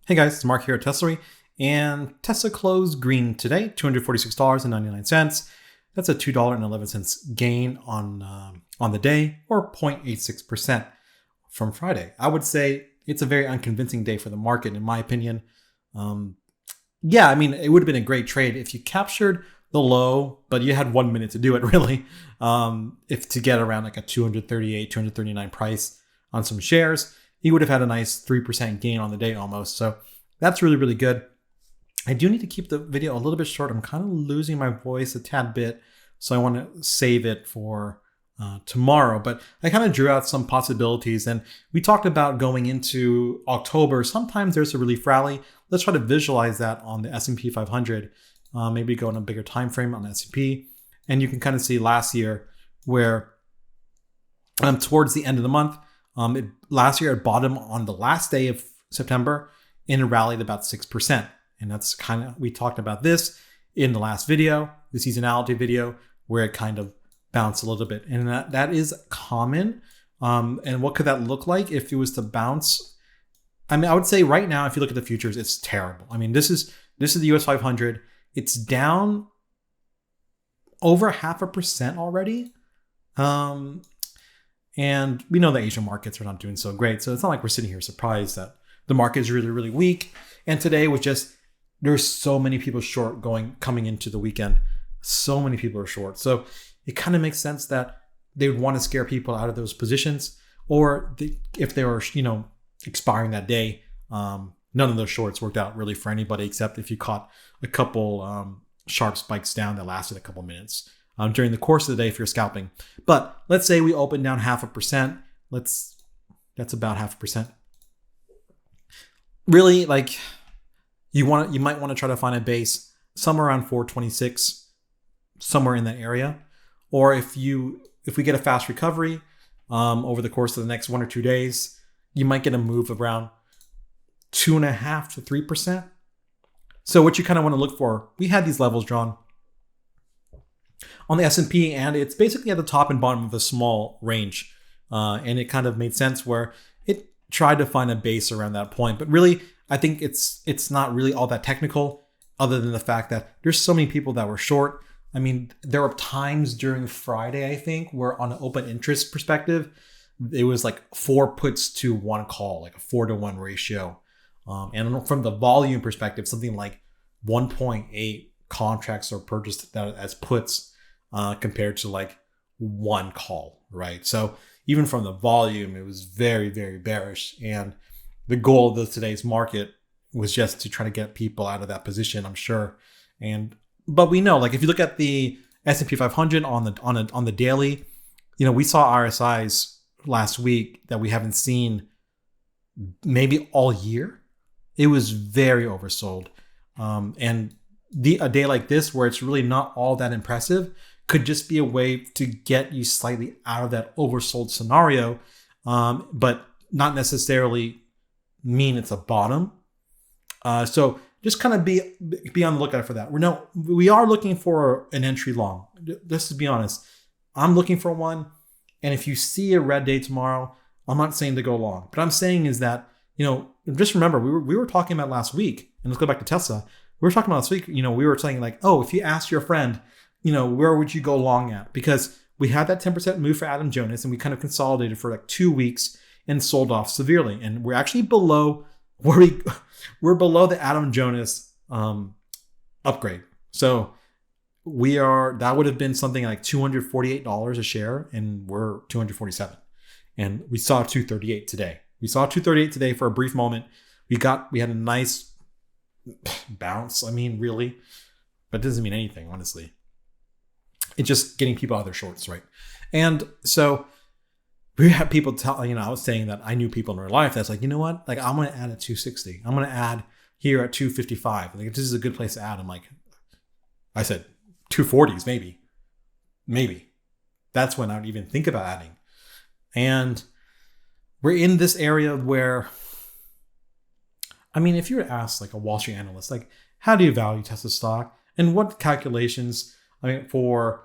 Hey guys, it's Mark here at Teslary, and Tesla closed green today, $246.99. That's a $2.11 gain on the day, or 0.86% from Friday. I would say it's a very unconvincing day for the market, in my opinion. It would have been a great trade if you captured the low, but you had 1 minute to do it, really. If to get around like a 238, 239 price on some shares, he would have had a nice 3% gain on the day almost. So that's really, really good. I do need to keep the video a little bit short. I'm kind of losing my voice a tad bit, so I want to save it for tomorrow. But I kind of drew out some possibilities, and we talked about going into October. Sometimes there's a relief rally. Let's try to visualize that on the S&P 500. Maybe go on a bigger time frame on S&P, and you can kind of see last year where towards the end of the month, last year it bottomed on the last day of September and it rallied about 6%. And that's kind of, we talked about this in the last video, the seasonality video, where it kind of bounced a little bit. And that is common. And what could that look like if it was to bounce? I mean, I would say right now, if you look at the futures, it's terrible. I mean, this is the US 500. It's down over 0.5% already. And we know the Asian markets are not doing so great. So it's not like we're sitting here surprised that the market is really, really weak. And today was just, there's so many people short coming into the weekend. So many people are short. So it kind of makes sense that they would want to scare people out of those positions. Or if they were, expiring that day, none of those shorts worked out really for anybody, except if you caught a couple sharp spikes down that lasted a couple minutes. During the course of the day if you're scalping. But let's say we open down 0.5%. That's about 0.5%. Really, like you might want to try to find a base somewhere around 426, somewhere in that area. Or if we get a fast recovery over the course of the next 1 or 2 days, you might get a move around 2.5% to 3%. So what you kind of want to look for, we had these levels drawn on the S&P, and it's basically at the top and bottom of a small range. And it kind of made sense where it tried to find a base around that point. But really, I think it's not really all that technical, other than the fact that there's so many people that were short. I mean, there were times during Friday, I think, where on an open interest perspective, it was like 4 puts to 1 call, like a 4-to-1 ratio. And from the volume perspective, something like 1.8 contracts are purchased as puts compared to like 1 call, right? So even from the volume, it was very, very bearish. And the goal of today's market was just to try to get people out of that position, I'm sure. But we know, like if you look at the S&P 500 on the daily, we saw RSIs last week that we haven't seen maybe all year. It was very oversold. And a day like this, where it's really not all that impressive, could just be a way to get you slightly out of that oversold scenario, but not necessarily mean it's a bottom. So just kind of be on the lookout for that. We are looking for an entry long. Just to be honest, I'm looking for one. And if you see a red day tomorrow, I'm not saying to go long, but I'm saying is that, just remember, we were talking about last week, and let's go back to Tesla. We were talking about last week, we were saying like, oh, if you ask your friend, where would you go long at? Because we had that 10% move for Adam Jonas, and we kind of consolidated for like 2 weeks and sold off severely. And we're actually below we're below the Adam Jonas upgrade. So that would have been something like $248 a share, and we're $247. And we saw $238 today. We saw $238 today for a brief moment. We had a nice bounce. I mean, really, but it doesn't mean anything, honestly. It's just getting people out of their shorts, right? And so we had people I was saying that I knew people in real life that's like, you know what? Like, I'm going to add at 260. I'm going to add here at 255. Like, this is a good place to add. I'm like, I said 240s, maybe. That's when I would even think about adding. And we're in this area where, I mean, if you were to ask like a Wall Street analyst, like, how do you value Tesla stock and what calculations, for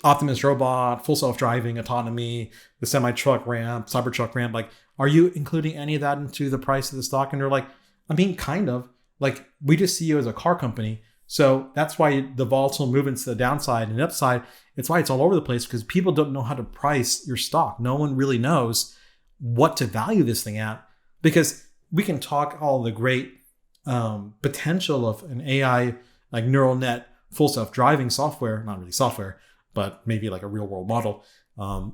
Optimus robot, full self-driving, autonomy, the semi-truck ramp, Cybertruck ramp, like, are you including any of that into the price of the stock? And they're like, I mean, kind of. Like, we just see you as a car company. So that's why the volatile movements to the downside and upside, it's why it's all over the place, because people don't know how to price your stock. No one really knows what to value this thing at, because we can talk all the great potential of an AI, like neural net, full self-driving software, not really software, but maybe like a real world model. But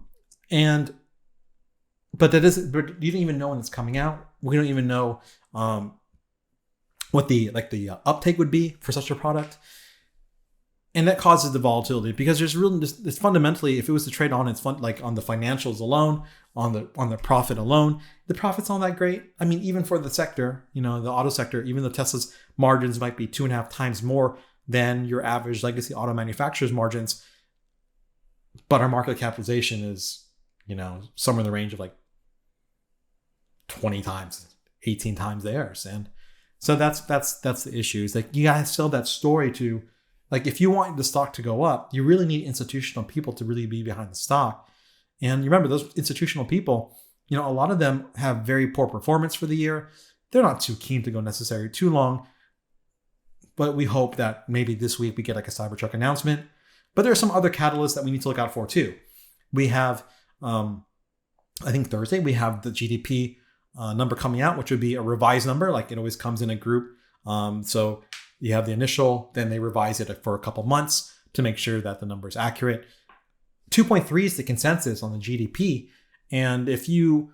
you don't even know when it's coming out. We don't even know what the uptake would be for such a product. And that causes the volatility, because there's really it's fundamentally, if it was to trade on its fun, like on the financials alone, on the profit alone, the profit's not that great. I mean, even for the sector, the auto sector, even though Tesla's margins might be 2.5 times more than your average legacy auto manufacturer's margins, but our market capitalization is, somewhere in the range of like 20 times, 18 times theirs. And so that's the issue. Is like, you guys sell that story to, like, if you want the stock to go up, you really need institutional people to really be behind the stock. And you remember, those institutional people, a lot of them have very poor performance for the year. They're not too keen to go necessarily too long. But we hope that maybe this week we get like a Cybertruck announcement. But there are some other catalysts that we need to look out for too. We have, I think Thursday, we have the GDP number coming out, which would be a revised number. Like, it always comes in a group. So you have the initial, then they revise it for a couple months to make sure that the number is accurate. 2.3 is the consensus on the GDP. And if you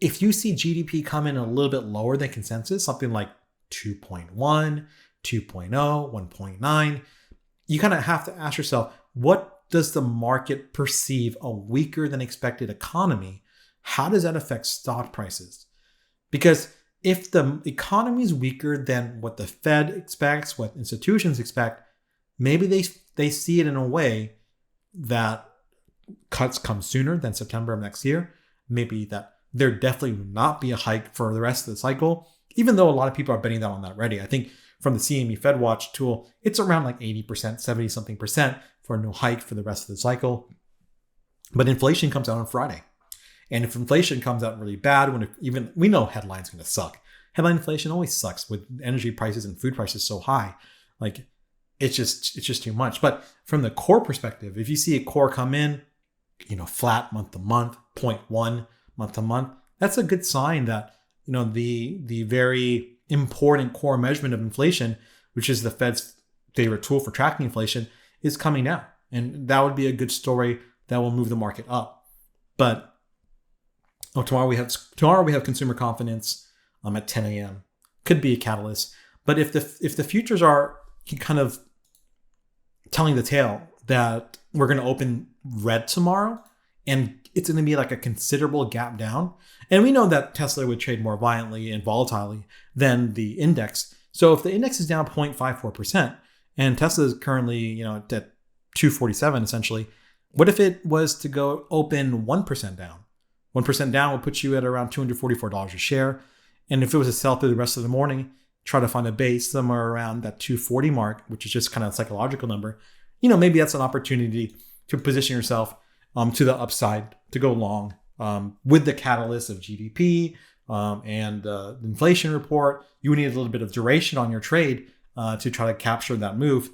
see GDP come in a little bit lower than consensus, something like 2.1, 2.0, 1.9, you kind of have to ask yourself, what does the market perceive a weaker than expected economy? How does that affect stock prices? Because if the economy is weaker than what the Fed expects, what institutions expect, maybe they see it in a way that cuts come sooner than September of next year. Maybe that there definitely will not be a hike for the rest of the cycle, even though a lot of people are betting that on that already. I think from the CME FedWatch tool, it's around like 80%, 70 something percent for no hike for the rest of the cycle. But inflation comes out on Friday. And if inflation comes out really bad, we know headline's going to suck. Headline inflation always sucks with energy prices and food prices so high. Like, it's just too much. But from the core perspective, if you see a core come in, flat month to month, 0.1 month to month, that's a good sign that, the very important core measurement of inflation, which is the Fed's favorite tool for tracking inflation, is coming down. And that would be a good story that will move the market up. But tomorrow we have consumer confidence at 10 a.m. Could be a catalyst. But if the futures are kind of telling the tale that we're going to open red tomorrow, and it's going to be like a considerable gap down, and we know that Tesla would trade more violently and volatilely than the index. So if the index is down 0.54% and Tesla is currently at 247 essentially, what if it was to go open 1% down? 1% down would put you at around $244 a share. And if it was to sell through the rest of the morning, try to find a base somewhere around that 240 mark, which is just kind of a psychological number, maybe that's an opportunity to position yourself to the upside, to go long with the catalyst of GDP and the inflation report. You would need a little bit of duration on your trade to try to capture that move.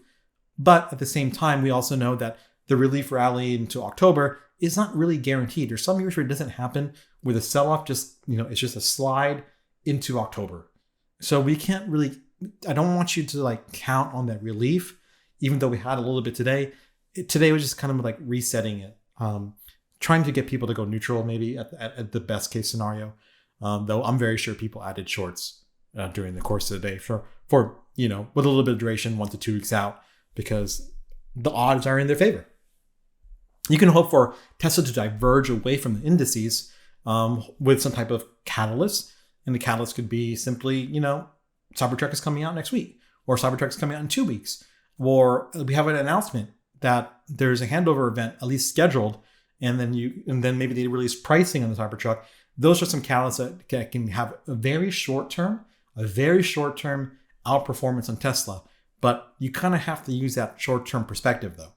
But at the same time, we also know that the relief rally into October is not really guaranteed. There's some years where it doesn't happen, where the sell-off it's just a slide into October. So we can't really, I don't want you to count on that relief, even though we had a little bit today. Today was just kind of like resetting it, trying to get people to go neutral maybe at the best case scenario. Though I'm very sure people added shorts during the course of the day for with a little bit of duration, 1 to 2 weeks out, because the odds are in their favor. You can hope for Tesla to diverge away from the indices with some type of catalyst. And the catalyst could be simply, Cybertruck is coming out next week, or Cybertruck is coming out in 2 weeks, or we have an announcement that there's a handover event at least scheduled, and then maybe they release pricing on the Cybertruck. Those are some catalysts that can have a very short term outperformance on Tesla. But you kind of have to use that short term perspective though,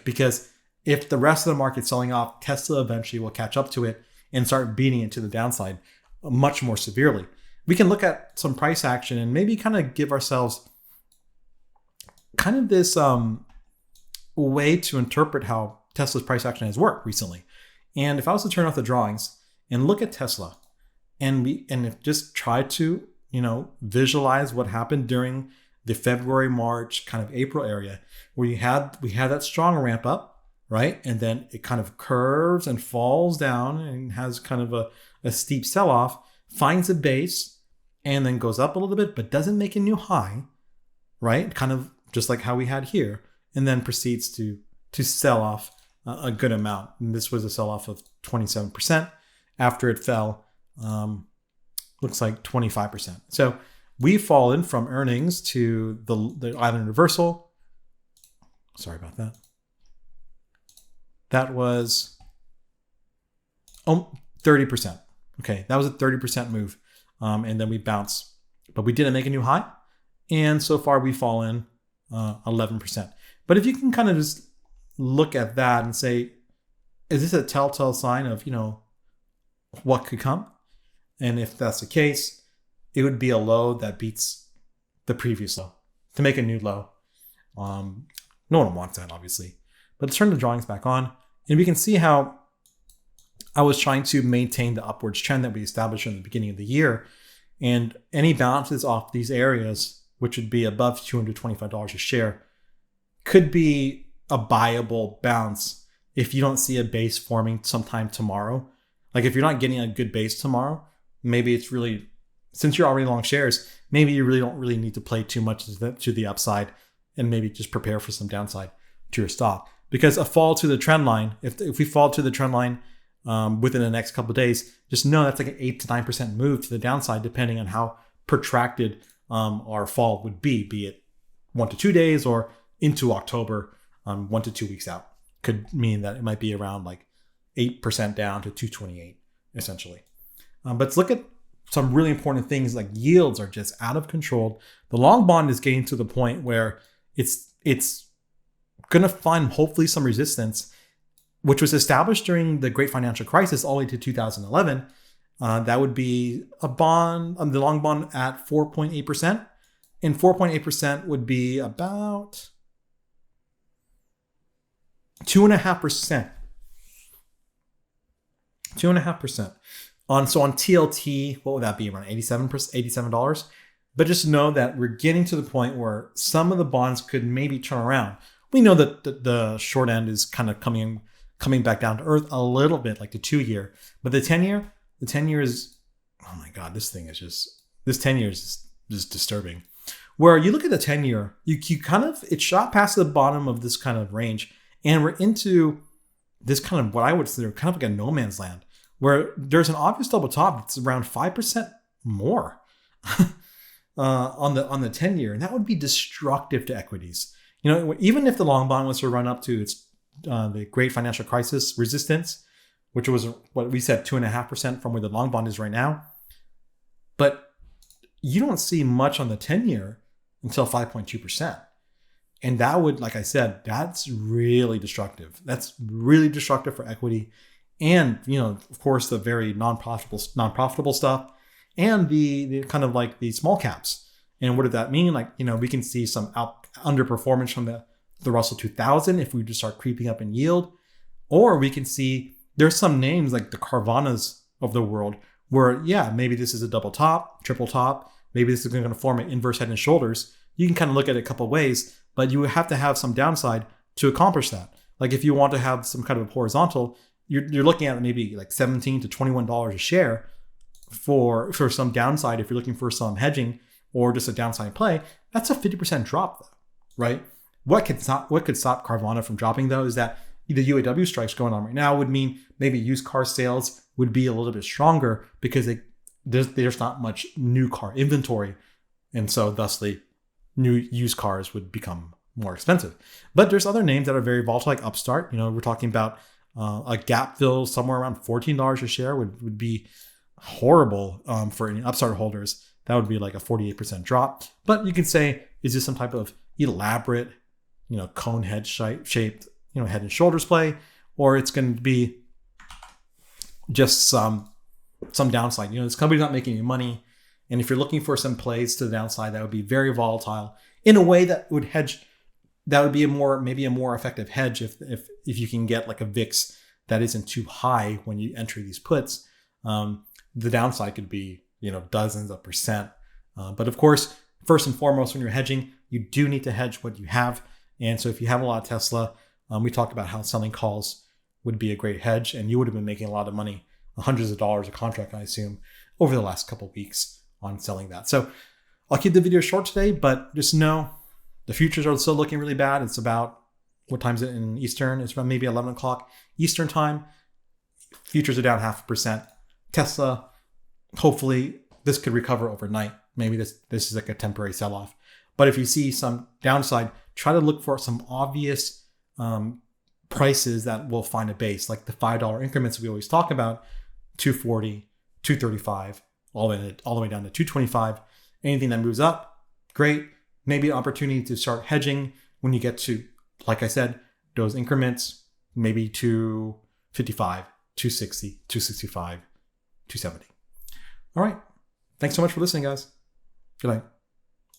because if the rest of the market's selling off, Tesla eventually will catch up to it and start beating it to the downside much more severely. we can look at some price action and maybe kind of give ourselves kind of this way to interpret how Tesla's price action has worked recently. And if I was to turn off the drawings and look at Tesla and just try to, visualize what happened during the February, March, kind of April area, where we had that strong ramp up, right? And then it kind of curves and falls down and has kind of a steep sell-off, finds a base, and then goes up a little bit, but doesn't make a new high, right? Kind of just like how we had here, and then proceeds to sell off a good amount. And this was a sell-off of 27% after it fell, looks like 25%. So we've fallen from earnings to the island reversal. Sorry about that. That was 30%. Okay, that was a 30% move. And then we bounce, but we didn't make a new high. And so far we've fallen 11%. But if you can kind of just look at that and say, is this a telltale sign of, what could come? And if that's the case, it would be a low that beats the previous low to make a new low. No one wants that, obviously. But let's turn the drawings back on, and we can see how I was trying to maintain the upwards trend that we established in the beginning of the year. And any bounces off these areas, which would be above $225 a share, could be a buyable bounce if you don't see a base forming sometime tomorrow. Like if you're not getting a good base tomorrow, maybe it's really, since you're already long shares, maybe you really don't really need to play too much to the upside and maybe just prepare for some downside to your stock. Because a fall to the trend line, if we fall to the trend line within the next couple of days, just know that's like an 8 to 9% move to the downside, depending on how protracted our fall would be it 1 to 2 days or into October, 1 to 2 weeks out. Could mean that it might be around like 8% down to 228, essentially. But let's look at some really important things, like yields are just out of control. The long bond is getting to the point where it's going to find hopefully some resistance, which was established during the great financial crisis all the way to 2011. That would be a bond, the long bond at 4.8%. And 4.8% would be about 2.5%. 2.5%. On TLT, what would that be? Around $87. But just know that we're getting to the point where some of the bonds could maybe turn around. We know that the short end is kind of coming back down to earth a little bit, like the 2-year. But the 10-year is, oh my God, this 10-year is just disturbing. Where you look at the 10-year, you kind of, it shot past the bottom of this kind of range, and we're into this kind of what I would consider kind of like a no man's land, where there's an obvious double top that's around 5% more on the 10-year, and that would be destructive to equities. Even if the long bond was to run up to its the great financial crisis resistance, which was what we said 2.5% from where the long bond is right now, but you don't see much on the 10-year until 5.2%. And that would, like I said, that's really destructive. That's really destructive for equity. And, of course, the very non-profitable stuff and the kind of like the small caps. And what did that mean? Like, we can see some underperformance from the Russell 2000 if we just start creeping up in yield. Or we can see there's some names like the Carvanas of the world where, yeah, maybe this is a double top, triple top. Maybe this is going to form an inverse head and shoulders. You can kind of look at it a couple of ways, but you have to have some downside to accomplish that. Like if you want to have some kind of horizontal, you're looking at maybe like $17 to $21 a share for some downside. If you're looking for some hedging or just a downside play, that's a 50% drop though, right? What could stop Carvana from dropping though is that the UAW strikes going on right now would mean maybe used car sales would be a little bit stronger because there's not much new car inventory. And so thusly new used cars would become more expensive. But there's other names that are very volatile, like Upstart. We're talking about a gap fill somewhere around $14 a share would be horrible for any Upstart holders. That would be like a 48% drop. But you can say, is this some type of elaborate, cone head shaped, head and shoulders play, or it's going to be just some downside. This company's not making any money. And if you're looking for some plays to the downside that would be very volatile in a way that would hedge, that would be maybe a more effective hedge if you can get like a VIX that isn't too high when you enter these puts. The downside could be, dozens of percent. But of course, first and foremost, when you're hedging, you do need to hedge what you have. And so if you have a lot of Tesla, we talked about how selling calls would be a great hedge, and you would have been making a lot of money, hundreds of dollars a contract, I assume, over the last couple of weeks on selling that. So I'll keep the video short today, but just know the futures are still looking really bad. It's about, what time is it in Eastern? It's about maybe 11 o'clock Eastern time. Futures are down 0.5%. Tesla, hopefully this could recover overnight. Maybe this is like a temporary sell-off. But if you see some downside, try to look for some obvious prices that will find a base, like the $5 increments we always talk about, 240, 235, all the way down to 225. Anything that moves up, great. Maybe an opportunity to start hedging when you get to, like I said, those increments, maybe 255, 260, 265, 270. All right. Thanks so much for listening, guys. Good night.